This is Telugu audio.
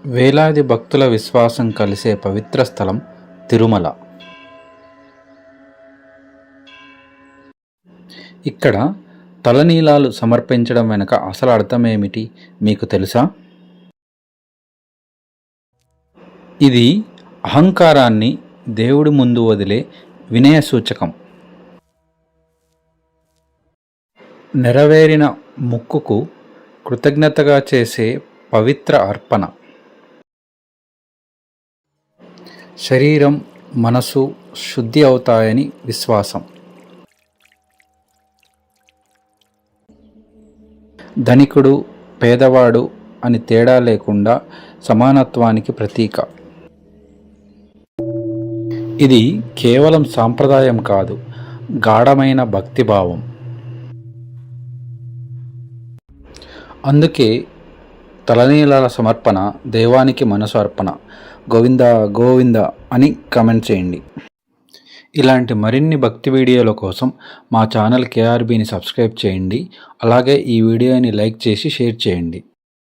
వేలాది భక్తుల విశ్వాసం కలిసే పవిత్ర స్థలం తిరుమల. ఇక్కడ తలనీలాలు సమర్పించడం వెనుక అసలు అర్థమేమిటి మీకు తెలుసా? ఇది అహంకారాన్ని దేవుడి ముందు వదిలే వినయ సూచకం. నెరవేరిన మొక్కుకు కృతజ్ఞతగా చేసే పవిత్ర అర్పణ. శరీరం మనసు శుద్ధి అవుతాయని విశ్వాసం. ధనికుడు పేదవాడు అని తేడా లేకుండా సమానత్వానికి ప్రతీక. ఇది కేవలం సాంప్రదాయం కాదు, గాఢమైన భక్తిభావం. అందుకే తలనీలాల సమర్పణ దైవానికి మనసు అర్పణ. గోవింద గోవింద అని కామెంట్ చేయండి. ఇలాంటి మరిన్ని భక్తి వీడియోల కోసం మా ఛానల్ కేఆర్బీని సబ్స్క్రైబ్ చేయండి. అలాగే ఈ వీడియోని లైక్ చేసి షేర్ చేయండి.